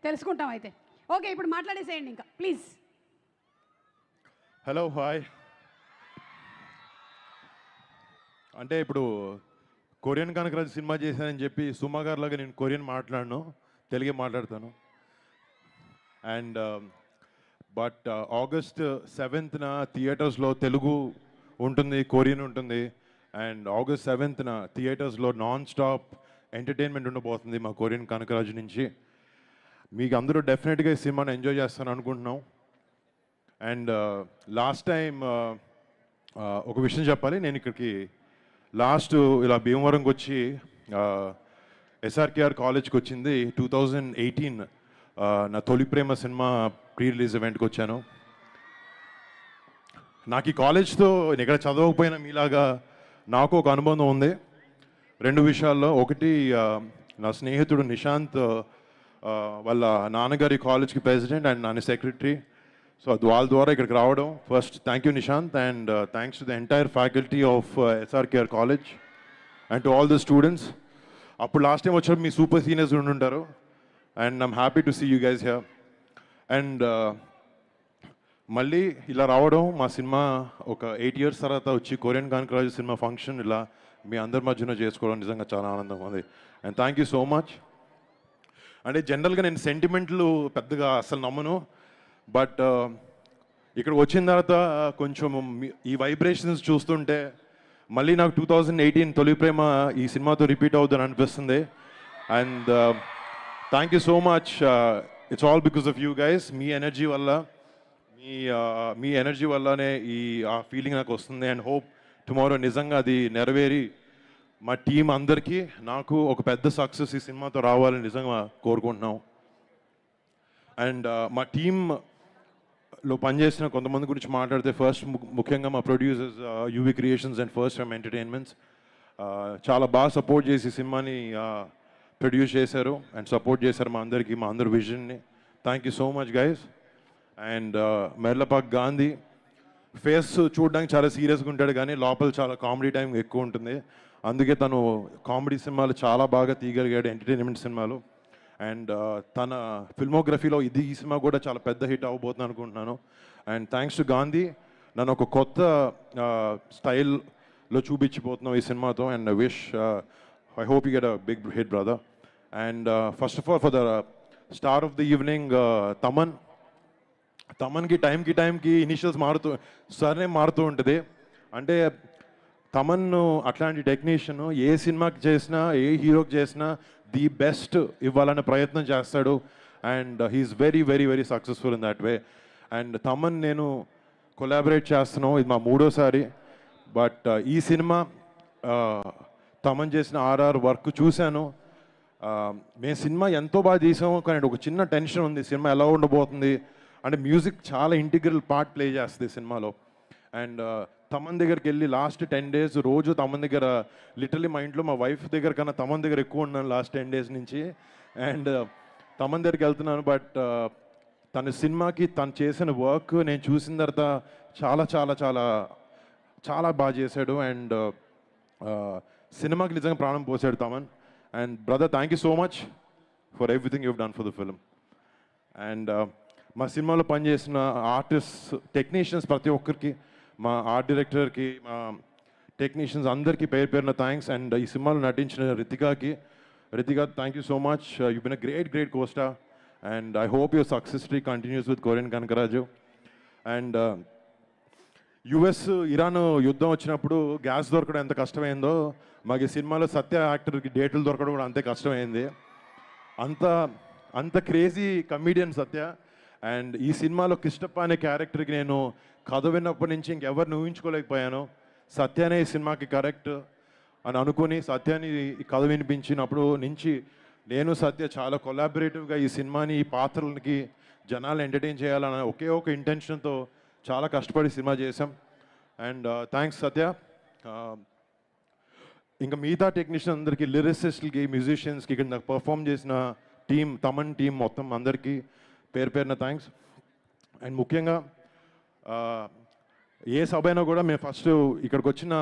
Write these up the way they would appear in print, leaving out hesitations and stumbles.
తెలుసుకుంటాం అయితే. ఓకే, ఇప్పుడు మాట్లాడేసేయండి ఇంకా ప్లీజ్. Hello, hi. అంటే ఇప్పుడు కొరియన్ కనకరాజు సినిమా చేశానని చెప్పి సుమా గారు లాగా నేను కొరియన్ మాట్లాడను, తెలుగే మాట్లాడతాను. అండ్ బట్ ఆగస్ట్ 7th థియేటర్స్లో తెలుగు ఉంటుంది, కొరియన్ ఉంటుంది. అండ్ ఆగస్ట్ 7th థియేటర్స్లో నాన్ స్టాప్ ఎంటర్టైన్మెంట్ ఉండబోతుంది మా కొరియన్ కనకరాజు నుంచి. మీకు అందరూ డెఫినెట్గా ఈ సినిమాని ఎంజాయ్ చేస్తాను అనుకుంటున్నాం. అండ్ లాస్ట్ టైం ఒక విషయం చెప్పాలి. నేను ఇక్కడికి లాస్ట్ ఇలా భీమవరంకి వచ్చి ఎస్ఆర్కేఆర్ కాలేజ్కి వచ్చింది 2018 నా తొలి ప్రేమ సినిమా ప్రీ రిలీజ్ ఈవెంట్కి వచ్చాను. నాకు ఈ కాలేజ్తో నేను ఇక్కడ చదవకపోయినా మీలాగా నాకు ఒక అనుబంధం ఉంది 2 విషయాల్లో. ఒకటి, నా స్నేహితుడు నిశాంత్ వాళ్ళ నాన్నగారి కాలేజ్కి ప్రెసిడెంట్ అండ్ నాన్న సెక్రటరీ. సో వాళ్ళ ద్వారా ఇక్కడికి రావడం. First thank you Nishant, and thanks to the entire faculty of SRKR college and to all the students. అప్పుడు లాస్ట్ టైం వచ్చినప్పుడు మీ సూపర్ సీనియర్స్ ఉండుంటారు. And I'm happy to see you guys here. And మళ్ళీ ఇలా రావడం, మా సినిమా ఒక 8 years తర్వాత వచ్చి కొరియన్ కనకరాజు సినిమా ఫంక్షన్ ఇలా మీ అందరి మధ్యన చేసుకోవడం నిజంగా చాలా ఆనందంగా ఉంది. And thank you so much. అంటే జనరల్గా నేను సెంటిమెంట్లు పెద్దగా అసలు నమ్మను, బట్ ఇక్కడ వచ్చిన తర్వాత కొంచెం ఈ వైబ్రేషన్స్ చూస్తుంటే మళ్ళీ నాకు 2018 తొలి ప్రేమ ఈ సినిమాతో రిపీట్ అవుతుందని అనిపిస్తుంది. And thank you so much. It's all because of you guys. Me energy వల్లనే ఆ ఫీలింగ్ నాకు వస్తుంది. అండ్ హోప్ టుమారో నిజంగా అది నెరవేరి మా టీం అందరికీ నాకు ఒక పెద్ద సక్సెస్ ఈ సినిమాతో రావాలని నిజంగా కోరుకుంటున్నాం. అండ్ మా టీంలో పనిచేసిన కొంతమంది గురించి మాట్లాడితే, ఫస్ట్ ముఖ్యంగా మా producers UV creations and first frame entertainments చాలా బాగా సపోర్ట్ చేసి సినిమాని ప్రొడ్యూస్ చేశారు అండ్ సపోర్ట్ చేశారు మా అందరి విజన్ని. Thank you so much guys. And Merlapaka Gandhi face చూడడానికి చాలా సీరియస్గా ఉంటాడు, కానీ లోపల చాలా కామెడీ టైం ఎక్కువ ఉంటుంది. అందుకే తను కామెడీ సినిమాలు చాలా బాగా తీయగలిగాడు, ఎంటర్టైన్మెంట్ సినిమాలు. అండ్ తన ఫిల్మోగ్రఫీలో ఈ సినిమా కూడా చాలా పెద్ద హిట్ అవ్వబోతుంది అనుకుంటున్నాను. అండ్ థ్యాంక్స్ టు గాంధీ, నన్ను ఒక కొత్త స్టైల్లో చూపించిపోతున్నాం ఈ సినిమాతో. And I hope you get a big hit brother. And first of all for the star of the evening తమన్కి టైంకి ఇనిషియల్స్ సర్నేమ్ మారుతూ ఉంటుంది. అంటే తమన్ అట్లాంటి టెక్నీషియన్ ఏ సినిమాకి చేసినా, ఏ హీరోకి చేసినా ది బెస్ట్ ఇవ్వాలనే ప్రయత్నం చేస్తాడు. And he's very very very successful in that way. And Thaman నేను కొలాబరేట్ చేస్తున్నాం, ఇది మా 3వసారి. బట్ ఈ సినిమా తమన్ చేసిన ఆర్ఆర్ వర్క్ చూశాను. మేము సినిమా ఎంతో బాగా తీసాము, కానీ ఒక చిన్న టెన్షన్ ఉంది, సినిమా ఎలా ఉండబోతుంది అంటే. మ్యూజిక్ చాలా ఇంటిగ్రల్ పార్ట్ ప్లే చేస్తుంది సినిమాలో. అండ్ తమన్ దగ్గరికి వెళ్ళి లాస్ట్ 10 days రోజు తమన్ దగ్గర, లిటరలీ మా ఇంట్లో మా వైఫ్ దగ్గర కన్నా తమన్ దగ్గర ఎక్కువ ఉన్నాను లాస్ట్ 10 days నుంచి. అండ్ తమన్ దగ్గరికి వెళ్తున్నాను. బట్ తన సినిమాకి తను చేసిన వర్క్ నేను చూసిన తర్వాత చాలా చాలా చాలా చాలా బాగా చేశాడు. అండ్ సినిమాకి నిజంగా ప్రాణం పోసాడు Thaman. And brother, thank you so much for everything you done for the film. And మా సినిమాలో పనిచేసిన ఆర్టిస్ట్, టెక్నీషియన్స్ ప్రతి ఒక్కరికి, మా ఆర్ట్ డైరెక్టర్కి, మా టెక్నీషియన్స్ అందరికీ పేరున థ్యాంక్స్. అండ్ ఈ సినిమాలో నటించిన Ritika, thank you so much. You been a great costar. And I hope your success streak continues with కొరియన్ కనకరాజు. అండ్ యుఎస్ ఇరాన్ యుద్ధం వచ్చినప్పుడు గ్యాస్ దొరకడం ఎంత కష్టమైందో, మాకు ఈ సినిమాలో సత్య యాక్టర్కి డేట్లు దొరకడం కూడా అంతే కష్టమైంది. అంత క్రేజీ కమీడియన్ సత్య. అండ్ ఈ సినిమాలో కిష్టప్ప అనే క్యారెక్టర్కి నేను కథ విన్నప్పటి నుంచి ఇంకెవరిని ఊహించుకోలేకపోయాను. సత్యనే ఈ సినిమాకి కరెక్ట్ అని అనుకుని సత్యాన్ని ఈ కథ వినిపించినప్పుడు నుంచి నేను సత్య చాలా కొలాబరేటివ్గా ఈ సినిమాని, ఈ పాత్రలకి జనాలు ఎంటర్టైన్ చేయాలన్న ఒకే ఒక ఇంటెన్షన్తో చాలా కష్టపడి సినిమా చేశాం. అండ్ థ్యాంక్స్ సత్య. ఇంకా మిగతా టెక్నీషియన్ అందరికీ, లిరిసిస్ట్లకి, మ్యూజిషియన్స్కి, ఇక్కడ నాకు పర్ఫామ్ చేసిన తమన్ టీం మొత్తం అందరికీ పేరున థ్యాంక్స్. అండ్ ముఖ్యంగా ఏ సభ అయినా కూడా మేము ఫస్ట్ ఇక్కడికి వచ్చిన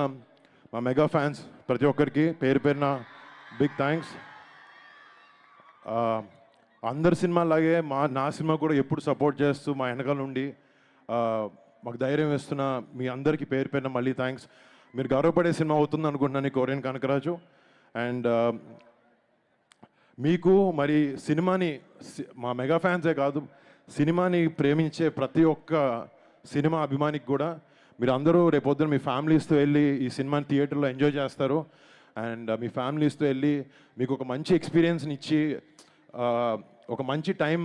మా మెగా ఫ్యాన్స్ ప్రతి ఒక్కరికి పేరున బిగ్ థ్యాంక్స్. అందరి సినిమాలాగే నా సినిమా కూడా ఎప్పుడు సపోర్ట్ చేస్తూ మా వెనకాల నుండి ఆ, మాకు ధైర్యం ఇస్తున్న మీ అందరికీ పేరు పేరున మళ్ళీ థ్యాంక్స్. మీరు గర్వపడే సినిమా అవుతుంది అనుకుంటున్నాను ఈ కొరియన్ కనకరాజు. అండ్ మీకు మరి సినిమాని మా మెగా ఫ్యాన్సే కాదు, సినిమాని ప్రేమించే ప్రతి ఒక్క సినిమా అభిమానికి కూడా మీరు అందరూ రేపొద్దున మీ ఫ్యామిలీస్తో వెళ్ళి ఈ సినిమాని థియేటర్లో ఎంజాయ్ చేస్తారు. అండ్ మీ ఫ్యామిలీస్తో వెళ్ళి మీకు ఒక మంచి ఎక్స్పీరియన్స్ని ఇచ్చి ఒక మంచి టైం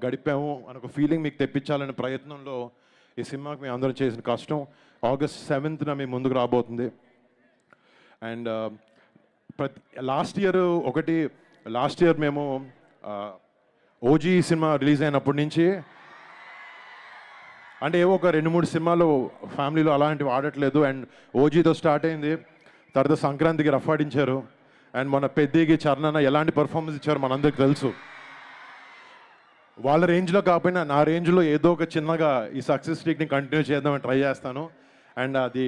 గడిపాము అని ఒక ఫీలింగ్ మీకు తెప్పించాలనే ప్రయత్నంలో ఈ సినిమాకి మేము అందరం చేసిన కష్టం. August 7th మీ ముందుకు రాబోతుంది. అండ్ లాస్ట్ ఇయర్ మేము ఓజీ సినిమా రిలీజ్ అయినప్పటి నుంచి అంటే ఏవో ఒక 2-3 సినిమాలు ఫ్యామిలీలో అలాంటివి ఆడట్లేదు. అండ్ ఓజీతో స్టార్ట్ అయింది, తర్వాత సంక్రాంతికి రఫాడించారు, అండ్ మన పెద్దకి చరణ్ ఎలాంటి పర్ఫార్మెన్స్ ఇచ్చారో మనందరికి తెలుసు. వాళ్ళ రేంజ్లో కాకపోయినా నా రేంజ్లో ఏదో ఒక చిన్నగా ఈ సక్సెస్ స్ట్రీక్ని కంటిన్యూ చేద్దామని ట్రై చేస్తాను. అండ్ అది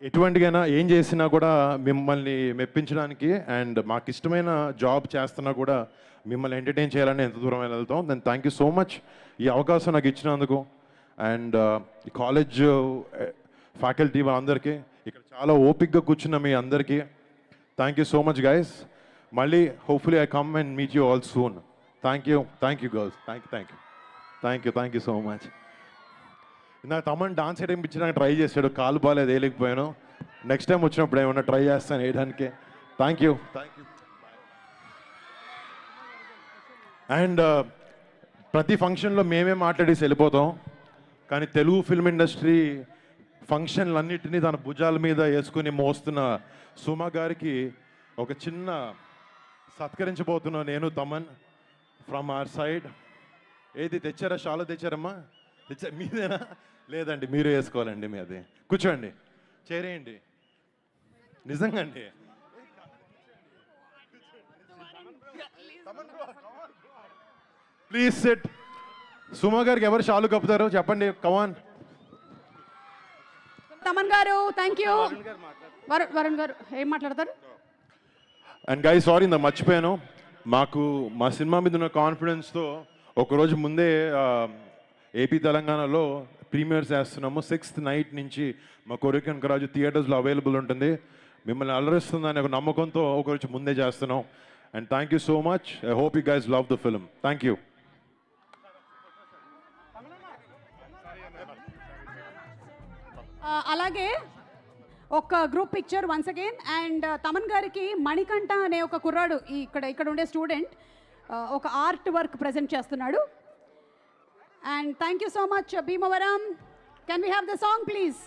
ఎటువంటికైనా ఏం చేసినా కూడా మిమ్మల్ని మెప్పించడానికి అండ్ మాకు ఇష్టమైన జాబ్ చేస్తున్నా కూడా మిమ్మల్ని ఎంటర్టైన్ చేయాలని ఎంత దూరం వెళ్తాం. Then thank you so much ఈ అవకాశం నాకు ఇచ్చినందుకు. అండ్ ఈ కాలేజ్ ఫ్యాకల్టీ వాళ్ళందరికీ, ఇక్కడ చాలా ఓపిక్గా కూర్చున్న మీ అందరికీ thank you so much guys. మళ్ళీ hopefully I come and meet you all soon. Thank you girls, thank you so much. నాకు తమన్ డాన్స్ వేయడం ఇచ్చినాక ట్రై చేశాడు, కాలు బాగాలేదు వేయలేకపోయాను. నెక్స్ట్ టైం వచ్చినప్పుడు ఏమన్నా ట్రై చేస్తాను వేయడానికి. Thank you. అండ్ ప్రతి ఫంక్షన్లో మేమే మాట్లాడేసి వెళ్ళిపోతాం, కానీ తెలుగు ఫిల్మ్ ఇండస్ట్రీ ఫంక్షన్లన్నిటినీ తన భుజాల మీద వేసుకుని మోస్తున్న సుమ గారికి ఒక చిన్న సత్కరించబోతున్నా నేను, తమన్, ఫ్రమ్ అవర్ సైడ్. ఏది తెచ్చారా? షాలో తెచ్చారమ్మా? మీదేనా? లేదండి, మీరు వేసుకోవాలండి. మీ అది కూర్చోండి, చేరేయండి. నిజంగా అండి, ప్లీజ్ సెట్. సుమ గారికి ఎవరు షాలు కప్పుతారు చెప్పండి, కమాన్. తమన్ గారు థ్యాంక్ యూ. వరుణ్ గారు ఏం మాట్లాడతారు? అండ్ గై సారీ ఇంత మర్చిపోయాను, మాకు మా సినిమా మీద ఉన్న కాన్ఫిడెన్స్తో ఒకరోజు ముందే ఏపీ తెలంగాణలో ప్రీమియర్స్ చేస్తున్నాము. 6th నైట్ నుంచి మా కొరియన్ కనకరాజు థియేటర్స్లో అవైలబుల్ ఉంటుంది. మిమ్మల్ని అలరిస్తుందని ఒక నమ్మకంతో ఒకరోజు ముందే చేస్తున్నాం. And thank you so much. I hope you guys love the film. Thank you. అలాగే ఒక group picture once again. And Thaman గారికి మణికంఠ అనే ఒక కుర్రాడు ఇక్కడ ఉండే స్టూడెంట్ ఒక ఆర్ట్ వర్క్ ప్రజెంట్ చేస్తున్నాడు. And thank you so much Bhimavaram. Can we have the song please?